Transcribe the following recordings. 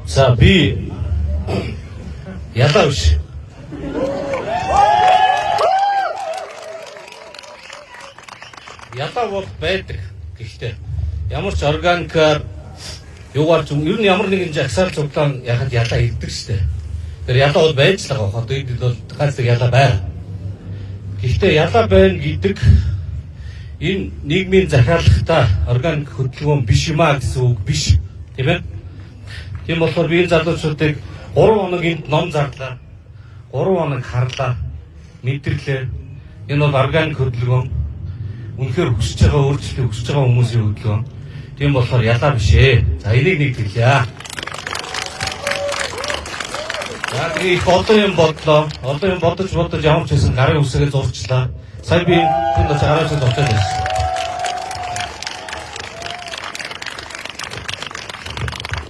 За би ядаа биш. Ядаа бол байдаг. Гэхдээ ямар ч органикаар юугаар ч ер нь ямар нэгэн жагсаал цуглаан яхад ядаа ирдэг штэ. Тэр ядаа бол байж л байгаа. Одоо энд бол ганц нэг ядаа байна. Гэхдээ ядаа байна гэдэг энэ нийгмийн захиалгатаа органик хөдөлгөөн биш юм а гэсэн үг биш. Тийм ээ. Тийм болохоор би энэ залуучуудыг 3 хоног энд ном зарлаа. 3 хоног харлаа. Мэдрлээ. Энэ бол органик хөдөлгөөн. Үнэхээр хүсэж байгаа өөрчлөлтийг хүсэж байгаа хүмүүсийн хөдөлгөөн. Тийм болохоор ялаа биш ээ. За энийг нэг хэлье. За их одоо юм бодлоо. Одоо юм бодож ямар ч байсан гарын үсгээ зурчлаа. Сая би энэ цагаараас зурчаад байсан.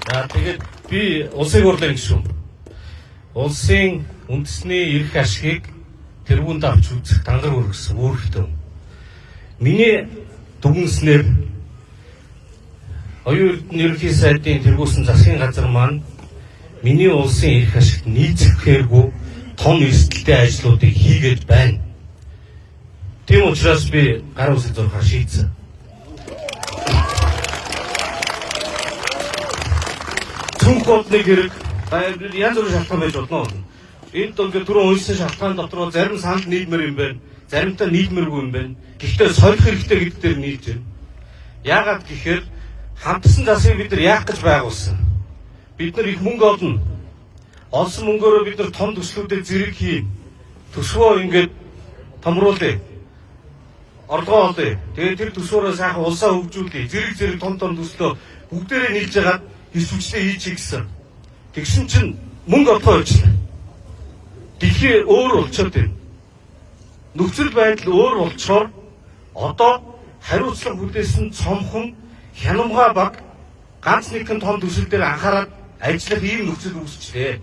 За тэгээд би улсыг урлаа гэж шүү. Улсын үндэсний эрх ашгийг тэргуунд авч үзэх дангар өргөсөн өөрөлтөө. Миний дүгнэснээр оюун ерөнхий сайдын тэргүүлсэн засгийн газар маань миний улсын эрх ашигт нийцэхээргүй том эрсдэлтэй ажлуудыг хийгээд байна. Тийм учраас би гарын үсэг зурхаар шийдсэн. Цүнхот нэг хэрэг янз бүрийн шалтгаан байж болно. Энд ингээд түрүү уншсан шалтгаан дотор зарим санд нийлмэр юм байна. Заримдаа нийлмэргүй юм байна. Гэхдээ сорих хэрэгтэй гэдэг дээр нийлж байна. Яагаад гэхээр хамтсан засгийг бид нар яах гэж байгуулсан? Бид нар их мөнгө олно. Олсон мөнгөөрөө бид нар том төслүүдэд зэрэг хийн. Төсвөө ингээд томруулъя. Орлогоо олъё. Тэгээд тэр төсвөөрөө сайхан улсаа хөгжүүлье. Зэрэг том төслөө бүгдээрээ нийлж хагаад хэс хүчтэй хийчих гэсэн. Тэгсэн чинь мөнгө олгоо болчихлоо. Дэлхий өөр болчиход байна. Нөхцөл байдал өөр болчоор одоо хариуцлага хүлээсэн цомхон хянамга баг ганц нэгэн том төсөл дээр анхаарал ажиллах ийм нөхцөл үүсчихлээ.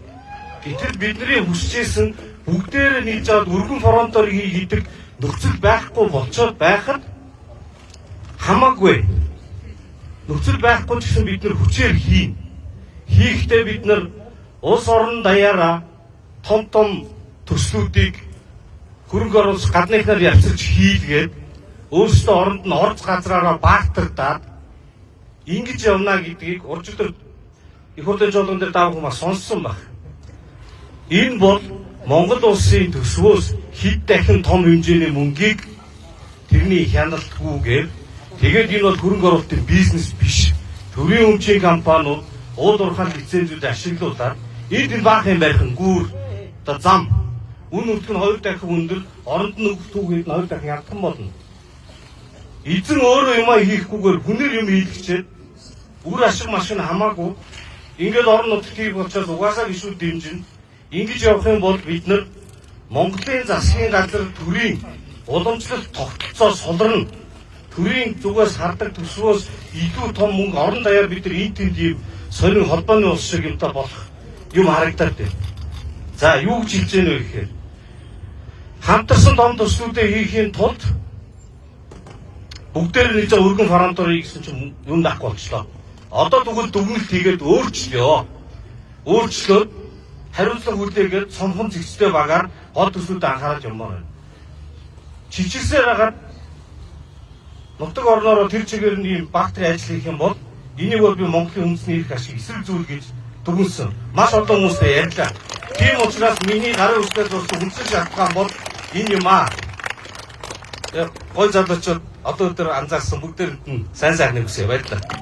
Гэтэл бидний хүсэжсэн бүгдээрээ нийлж аваад өргөн фронтоор хийдэг нөхцөл байхгүй болчоод байхад хамаагүй. Нөхцөл байхгүй ч гэсэн бид нар хүчээр хийн. Хийхдээ бид нар улс орон даяараа том төслүүдийг хөрөнгө оруулах гадныхнаар явцарч хийлгээд өөрсдөө оронд нь орц газраараа баатардаад ингэж явна гэдгийг уржигдэр их хурлын жолон дээр даах хүмүүс сонссон баг. Энэ бол Монгол улсын төсвөөс хэд дахин том хэмжээний мөнгийг тэрний хяналтгүйгээр тэгээд энэ бол хөрөнгө оруулалтын бизнес биш. Төрийн өмчийн компаниуд уул уурхай лицензүүд ашиглуулаад энэ баахан барих гүүр одоо зам үн нөхцөл нь 2 дахин өндөр, оронд нь түүхийд нь 2 дахин ядхан болно. Эзэн өөрөө юм хийхгүйгээр хүнээр юм хийлгчээд үр ашиг машин хамаагүй ингээд орон нутгт хийх учраас угаасаа гişүүд дэмжин. Ингэж явах юм бол бид нар Монголын засгийн газар төрийн уламжлалт тогтолцоо сулрна. Төрийн зүгээс хардаг төсвөөс илүү том мөнгө орон даяар бид нар энэ тэнд ийм сонин холбооны улс шиг юмтай болох юм харагдаад байна. За юу гэж хэлж гэнэ вэ гэхээр хамтарсан том төслүүдээ хийхийн тулд бүгдээр нэг өргөн фронтоор хийсэн чинь юм дахгүй болчлоо. Одоо тэгвэл дүгнэлт хийгээд өөрчлөөд хариуцлага хүлээгээд цомхон зэгцтэй багаар гол төслүүдэд анхаарал юммаар байна. Чичирсээр хагаад нутаг орноороо тэр чигээр нь ийм бактери ажил хийх юм бол энийг бол би Монголын үндэсний эрх ашиг эсрэг зүйл гэж дүгнсэн. Маш олон хүмүүстэй ярьлаа. Тийм учраас миний гарын үсгээр зурсан үндсэн шалтгаан бол энэ юм аа. Гой залуучууд одоо өдөр анзаарсан бүгдээр нь сайн сайхныг хүсье баярлалаа.